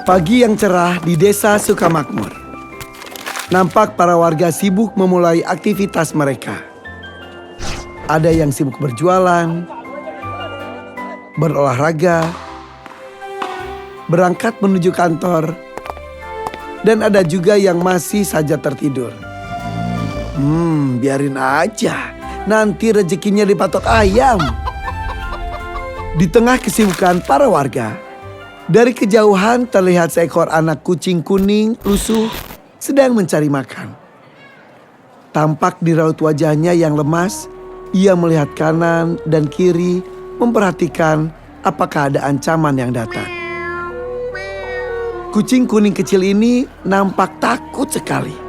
Pagi yang cerah di desa Sukamakmur. Nampak para warga sibuk memulai aktivitas mereka. Ada yang sibuk berjualan, berolahraga, berangkat menuju kantor, dan ada juga yang masih saja tertidur. Biarin aja, nanti rezekinya dipatok ayam. Di tengah kesibukan para warga, dari kejauhan terlihat seekor anak kucing kuning lusuh sedang mencari makan. Tampak di raut wajahnya yang lemas, ia melihat kanan dan kiri memperhatikan apakah ada ancaman yang datang. Kucing kuning kecil ini nampak takut sekali.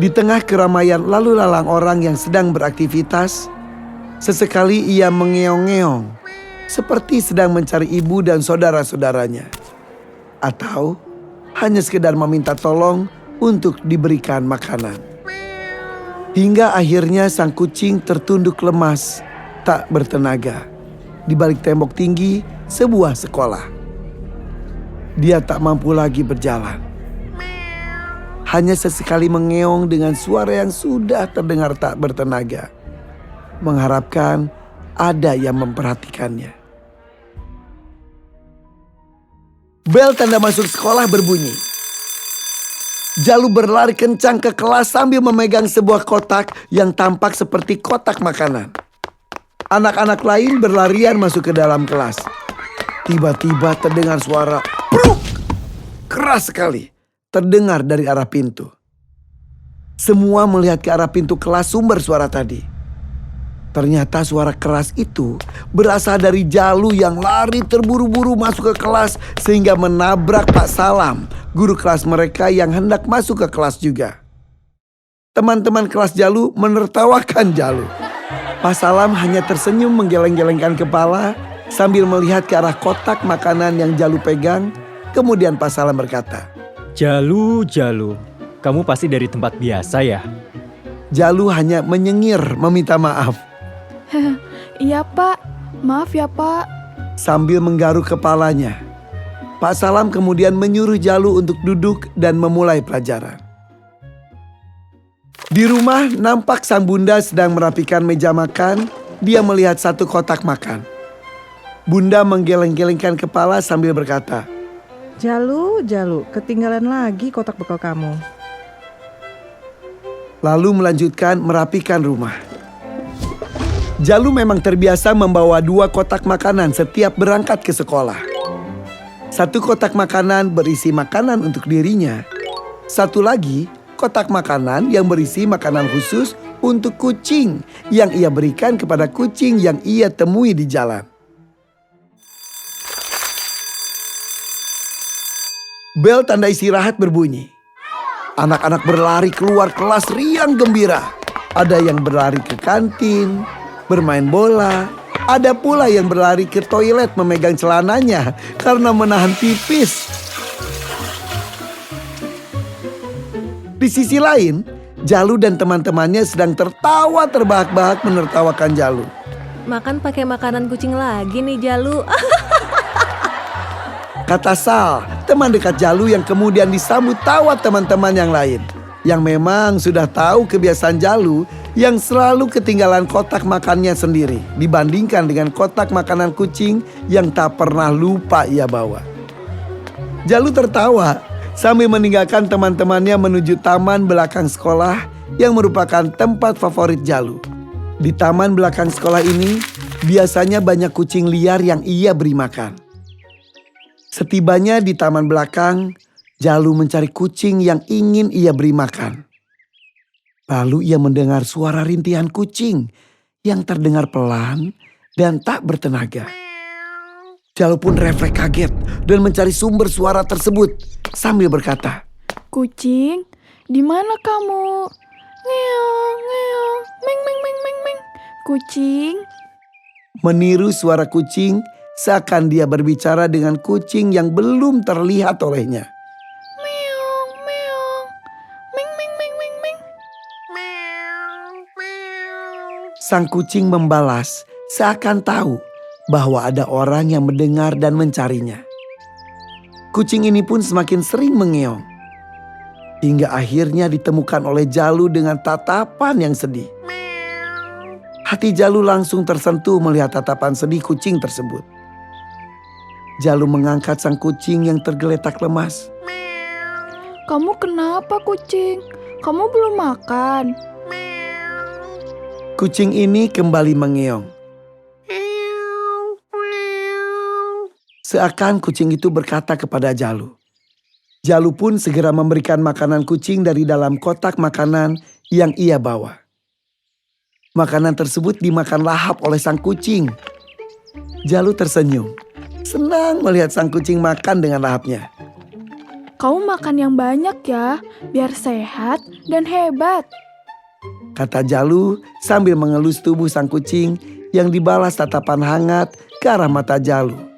Di tengah keramaian lalu lalang orang yang sedang beraktivitas, sesekali ia mengeong-ngeong seperti sedang mencari ibu dan saudara-saudaranya. Atau hanya sekedar meminta tolong untuk diberikan makanan. Hingga akhirnya sang kucing tertunduk lemas, tak bertenaga, di balik tembok tinggi sebuah sekolah. Dia tak mampu lagi berjalan. Hanya sesekali mengeong dengan suara yang sudah terdengar tak bertenaga, mengharapkan ada yang memperhatikannya. Bel tanda masuk sekolah berbunyi. Jalu berlari kencang ke kelas sambil memegang sebuah kotak yang tampak seperti kotak makanan. Anak-anak lain berlarian masuk ke dalam kelas. Tiba-tiba terdengar suara pluk, keras sekali, terdengar dari arah pintu. Semua melihat ke arah pintu kelas sumber suara tadi. Ternyata suara keras itu berasal dari Jalu yang lari terburu-buru masuk ke kelas sehingga menabrak Pak Salam, guru kelas mereka yang hendak masuk ke kelas juga. Teman-teman kelas Jalu menertawakan Jalu. Pak Salam hanya tersenyum menggeleng-gelengkan kepala sambil melihat ke arah kotak makanan yang Jalu pegang. Kemudian Pak Salam berkata, Jalu, kamu pasti dari tempat biasa ya? Jalu hanya menyengir meminta maaf. Iya Pak, maaf ya Pak. Sambil menggaruk kepalanya, Pak Salam kemudian menyuruh Jalu untuk duduk dan memulai pelajaran. Di rumah nampak sang bunda sedang merapikan meja makan. Dia melihat satu kotak makan. Bunda menggeleng-gelengkan kepala sambil berkata, Jalu, ketinggalan lagi kotak bekal kamu. Lalu melanjutkan merapikan rumah. Jalu memang terbiasa membawa 2 kotak makanan setiap berangkat ke sekolah. Satu kotak makanan berisi makanan untuk dirinya. Satu lagi kotak makanan yang berisi makanan khusus untuk kucing yang ia berikan kepada kucing yang ia temui di jalan. Bel tanda istirahat berbunyi. Anak-anak berlari keluar kelas riang gembira. Ada yang berlari ke kantin, bermain bola. Ada pula yang berlari ke toilet memegang celananya karena menahan pipis. Di sisi lain, Jalu dan teman-temannya sedang tertawa terbahak-bahak menertawakan Jalu. Makan pakai makanan kucing lagi nih Jalu. Kata Sal, teman dekat Jalu yang kemudian disambut tawa teman-teman yang lain. Yang memang sudah tahu kebiasaan Jalu yang selalu ketinggalan kotak makannya sendiri dibandingkan dengan kotak makanan kucing yang tak pernah lupa ia bawa. Jalu tertawa sambil meninggalkan teman-temannya menuju taman belakang sekolah yang merupakan tempat favorit Jalu. Di taman belakang sekolah ini biasanya banyak kucing liar yang ia beri makan. Setibanya di taman belakang, Jalu mencari kucing yang ingin ia beri makan. Lalu ia mendengar suara rintihan kucing yang terdengar pelan dan tak bertenaga. Jalu pun refleks kaget dan mencari sumber suara tersebut sambil berkata, Kucing, di mana kamu? Ngeong, ngeong, meng, meng, meng, meng, meng. Kucing. Meniru suara kucing seakan dia berbicara dengan kucing yang belum terlihat olehnya. Meong, meong, meng, meng, meng, meng, meng. Sang kucing membalas seakan tahu bahwa ada orang yang mendengar dan mencarinya. Kucing ini pun semakin sering mengeong. Hingga akhirnya ditemukan oleh Jalu dengan tatapan yang sedih. Hati Jalu langsung tersentuh melihat tatapan sedih kucing tersebut. Jalu mengangkat sang kucing yang tergeletak lemas. Kamu kenapa kucing? Kamu belum makan? Kucing ini kembali mengeong. Seakan kucing itu berkata kepada Jalu. Jalu pun segera memberikan makanan kucing dari dalam kotak makanan yang ia bawa. Makanan tersebut dimakan lahap oleh sang kucing. Jalu tersenyum, senang melihat sang kucing makan dengan lahapnya. Kamu makan yang banyak ya, biar sehat dan hebat. Kata Jalu sambil mengelus tubuh sang kucing yang dibalas tatapan hangat ke arah mata Jalu.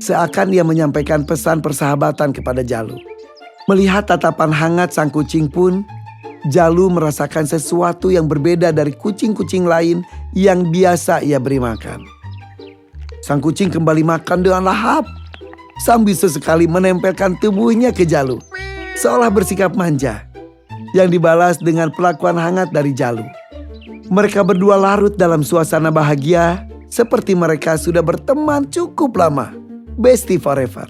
Seakan ia menyampaikan pesan persahabatan kepada Jalu. Melihat tatapan hangat sang kucing pun, Jalu merasakan sesuatu yang berbeda dari kucing-kucing lain yang biasa ia beri makan. Sang kucing kembali makan dengan lahap, sambil sesekali menempelkan tubuhnya ke Jalu, seolah bersikap manja, yang dibalas dengan perlakuan hangat dari Jalu. Mereka berdua larut dalam suasana bahagia, seperti mereka sudah berteman cukup lama, bestie forever.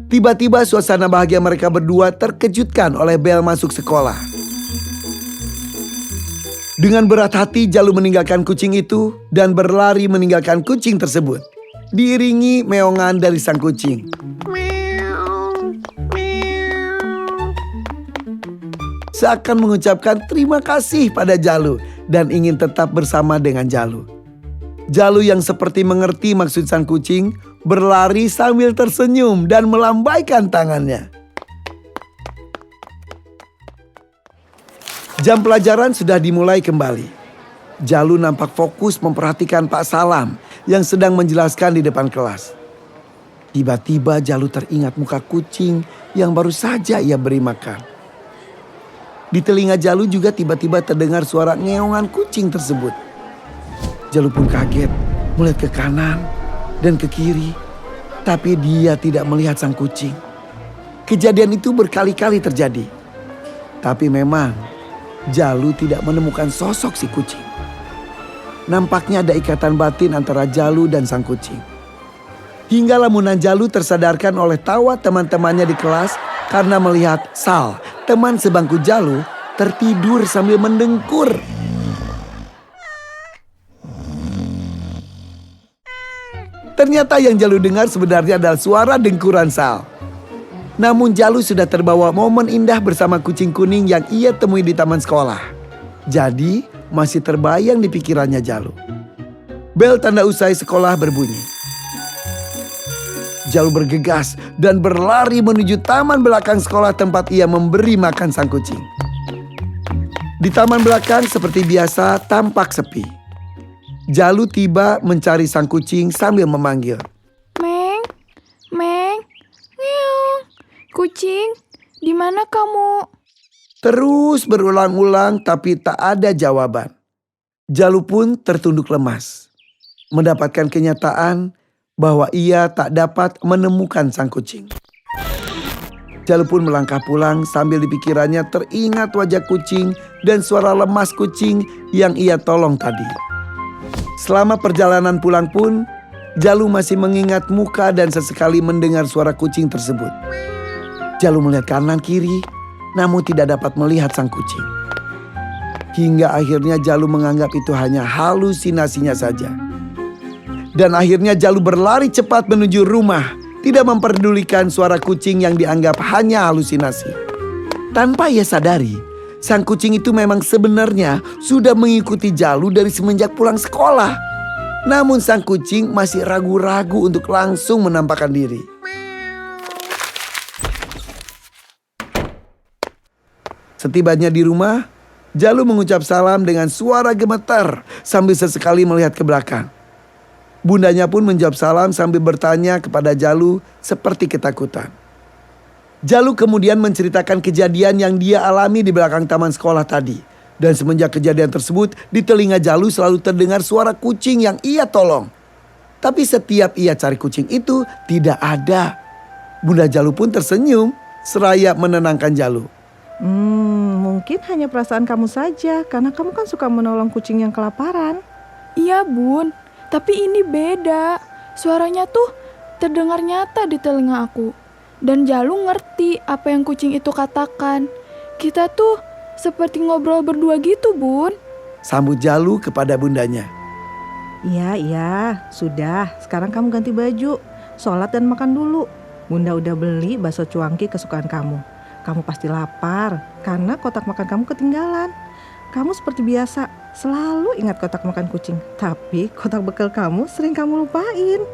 Tiba-tiba suasana bahagia mereka berdua terkejutkan oleh bel masuk sekolah. Dengan berat hati Jalu meninggalkan kucing itu dan berlari meninggalkan kucing tersebut, diiringi meongan dari sang kucing. Seakan mengucapkan terima kasih pada Jalu dan ingin tetap bersama dengan Jalu. Jalu yang seperti mengerti maksud sang kucing berlari sambil tersenyum dan melambaikan tangannya. Jam pelajaran sudah dimulai kembali. Jalu nampak fokus memperhatikan Pak Salam yang sedang menjelaskan di depan kelas. Tiba-tiba Jalu teringat muka kucing yang baru saja ia beri makan. Di telinga Jalu juga tiba-tiba terdengar suara ngeongan kucing tersebut. Jalu pun kaget melihat ke kanan dan ke kiri, tapi dia tidak melihat sang kucing. Kejadian itu berkali-kali terjadi, tapi memang Jalu tidak menemukan sosok si kucing. Nampaknya ada ikatan batin antara Jalu dan sang kucing. Hingga lamunan Jalu tersadarkan oleh tawa teman-temannya di kelas karena melihat Sal, teman sebangku Jalu, tertidur sambil mendengkur. Ternyata yang Jalu dengar sebenarnya adalah suara dengkuran Sal. Namun Jalu sudah terbawa momen indah bersama kucing kuning yang ia temui di taman sekolah. Jadi masih terbayang di pikirannya Jalu. Bel tanda usai sekolah berbunyi. Jalu bergegas dan berlari menuju taman belakang sekolah tempat ia memberi makan sang kucing. Di taman belakang seperti biasa tampak sepi. Jalu tiba mencari sang kucing sambil memanggil. Meng, Meng, ngeong. Kucing, di mana kamu? Terus berulang-ulang tapi tak ada jawaban. Jalu pun tertunduk lemas, mendapatkan kenyataan bahwa ia tak dapat menemukan sang kucing. Jalu pun melangkah pulang sambil di pikirannya teringat wajah kucing dan suara lemas kucing yang ia tolong tadi. Selama perjalanan pulang pun, Jalu masih mengingat muka dan sesekali mendengar suara kucing tersebut. Jalu melihat kanan kiri, namun tidak dapat melihat sang kucing. Hingga akhirnya Jalu menganggap itu hanya halusinasinya saja. Dan akhirnya Jalu berlari cepat menuju rumah, tidak memperdulikan suara kucing yang dianggap hanya halusinasi. Tanpa ia sadari, sang kucing itu memang sebenarnya sudah mengikuti Jalu dari semenjak pulang sekolah. Namun sang kucing masih ragu-ragu untuk langsung menampakkan diri. Setibanya di rumah, Jalu mengucap salam dengan suara gemetar sambil sesekali melihat ke belakang. Bundanya pun menjawab salam sambil bertanya kepada Jalu seperti ketakutan. Jalu kemudian menceritakan kejadian yang dia alami di belakang taman sekolah tadi. Dan semenjak kejadian tersebut, di telinga Jalu selalu terdengar suara kucing yang ia tolong. Tapi setiap ia cari kucing itu, tidak ada. Bunda Jalu pun tersenyum seraya menenangkan Jalu. Mungkin hanya perasaan kamu saja, karena kamu kan suka menolong kucing yang kelaparan. Iya bun, tapi ini beda. Suaranya tuh terdengar nyata di telinga aku. Dan Jalu ngerti apa yang kucing itu katakan. Kita tuh seperti ngobrol berdua gitu bun. Sambut Jalu kepada bundanya. Iya, sudah. Sekarang kamu ganti baju, sholat dan makan dulu. Bunda udah beli bakso cuangki kesukaan kamu. Kamu pasti lapar karena kotak makan kamu ketinggalan. Kamu seperti biasa selalu ingat kotak makan kucing, tapi kotak bekal kamu sering kamu lupain.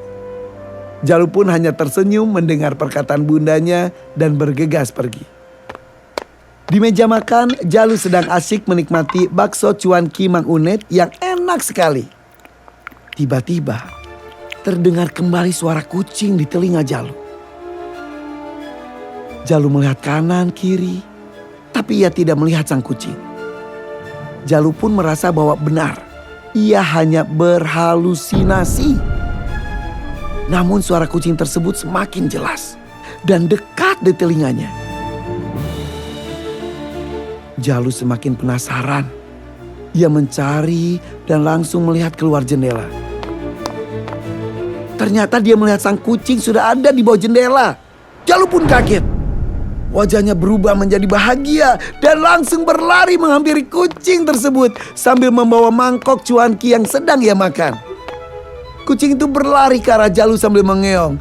Jalu pun hanya tersenyum mendengar perkataan bundanya dan bergegas pergi. Di meja makan, Jalu sedang asyik menikmati bakso cuanki Mang Unet yang enak sekali. Tiba-tiba terdengar kembali suara kucing di telinga Jalu. Jalu melihat kanan kiri, tapi ia tidak melihat sang kucing. Jalu pun merasa bahwa benar, ia hanya berhalusinasi. Namun suara kucing tersebut semakin jelas dan dekat di telinganya. Jalu semakin penasaran. Ia mencari dan langsung melihat keluar jendela. Ternyata dia melihat sang kucing sudah ada di bawah jendela. Jalu pun kaget. Wajahnya berubah menjadi bahagia dan langsung berlari menghampiri kucing tersebut sambil membawa mangkok cuanki yang sedang ia makan. Kucing itu berlari ke arah Jalu sambil mengeong.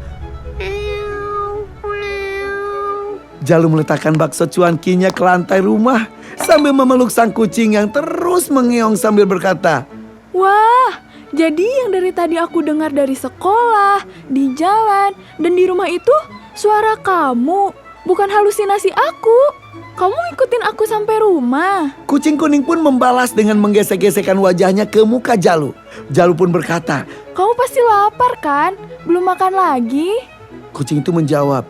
Jalu meletakkan bakso cuankinya ke lantai rumah sambil memeluk sang kucing yang terus mengeong sambil berkata, Wah, jadi yang dari tadi aku dengar dari sekolah, di jalan, dan di rumah itu suara kamu. Bukan halusinasi aku. Kamu ikutin aku sampai rumah. Kucing kuning pun membalas dengan menggesek-gesekkan wajahnya ke muka Jalu. Jalu pun berkata, Kamu pasti lapar kan? Belum makan lagi? kucing itu menjawab.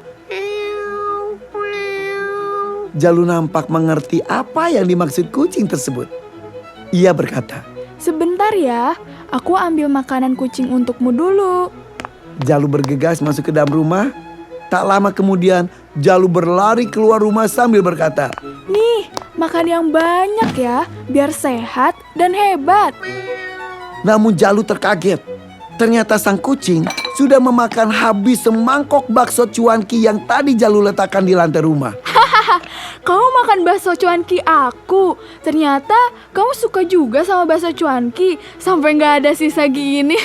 Jalu nampak mengerti apa yang dimaksud kucing tersebut. Ia berkata, Sebentar ya, aku ambil makanan kucing untukmu dulu. Jalu bergegas masuk ke dalam rumah. Tak lama kemudian, Jalu berlari keluar rumah sambil berkata, Nih, makan yang banyak ya, biar sehat dan hebat. namun Jalu terkaget. Ternyata sang kucing sudah memakan habis semangkok bakso cuanki yang tadi Jalu letakkan di lantai rumah. Kamu makan bakso cuanki aku. Ternyata kamu suka juga sama bakso cuanki. Sampai gak ada sisa gini.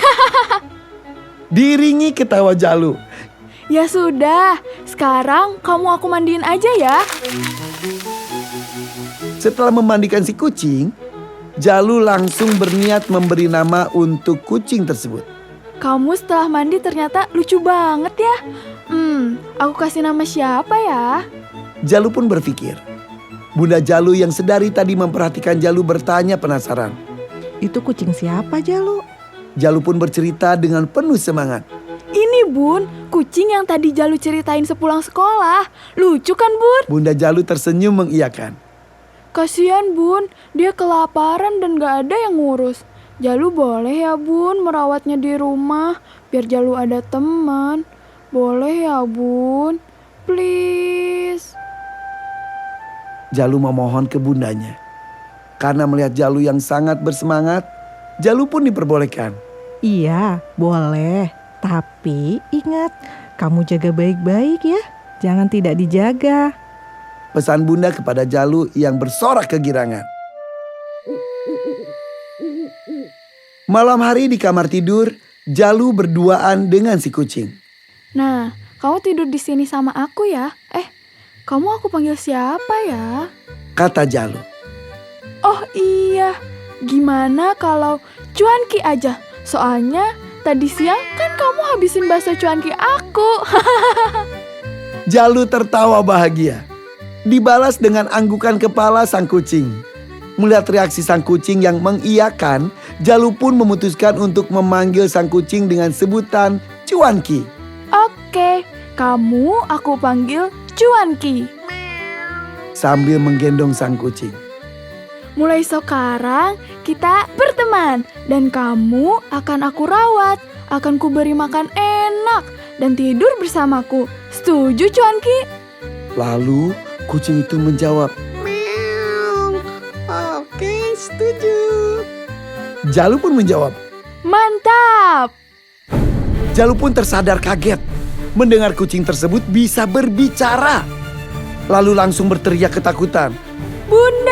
Diiringi ketawa Jalu. Ya sudah, sekarang kamu aku mandiin aja ya. Setelah memandikan si kucing, Jalu langsung berniat memberi nama untuk kucing tersebut. Kamu setelah mandi ternyata lucu banget ya. Aku kasih nama siapa ya? Jalu pun berpikir. Bunda Jalu yang sedari tadi memperhatikan Jalu bertanya penasaran. Itu kucing siapa, Jalu? Jalu pun bercerita dengan penuh semangat. Ini bun, kucing yang tadi Jalu ceritain sepulang sekolah. Lucu kan bun? Bunda Jalu tersenyum mengiyakan. Kasian bun, dia kelaparan dan gak ada yang ngurus. Jalu boleh ya bun merawatnya di rumah, biar Jalu ada teman. Boleh ya bun, please. Jalu memohon ke bundanya. Karena melihat Jalu yang sangat bersemangat, Jalu pun diperbolehkan. Iya, boleh. Tapi ingat, kamu jaga baik-baik ya. Jangan tidak dijaga. Pesan bunda kepada Jalu yang bersorak kegirangan. Malam hari di kamar tidur, Jalu berduaan dengan si kucing. Nah, kamu tidur di sini sama aku ya? Kamu aku panggil siapa ya? Kata Jalu. Oh iya, gimana kalau cuanki aja? Soalnya tadi siang kan kamu habisin bakso cuanki aku. Jalu tertawa bahagia. Dibalas dengan anggukan kepala sang kucing. Melihat reaksi sang kucing yang mengiyakan, Jalu pun memutuskan untuk memanggil sang kucing dengan sebutan Cuanki. Oke, kamu aku panggil Cuanki. Sambil menggendong sang kucing. Mulai sekarang kita berteman dan kamu akan aku rawat. Akan kuberi makan enak dan tidur bersamaku. Setuju, Cuanki? Lalu kucing itu menjawab, Oke, setuju. Jalu pun menjawab. Mantap! Jalu pun tersadar kaget mendengar kucing tersebut bisa berbicara. Lalu langsung berteriak ketakutan. Bunda!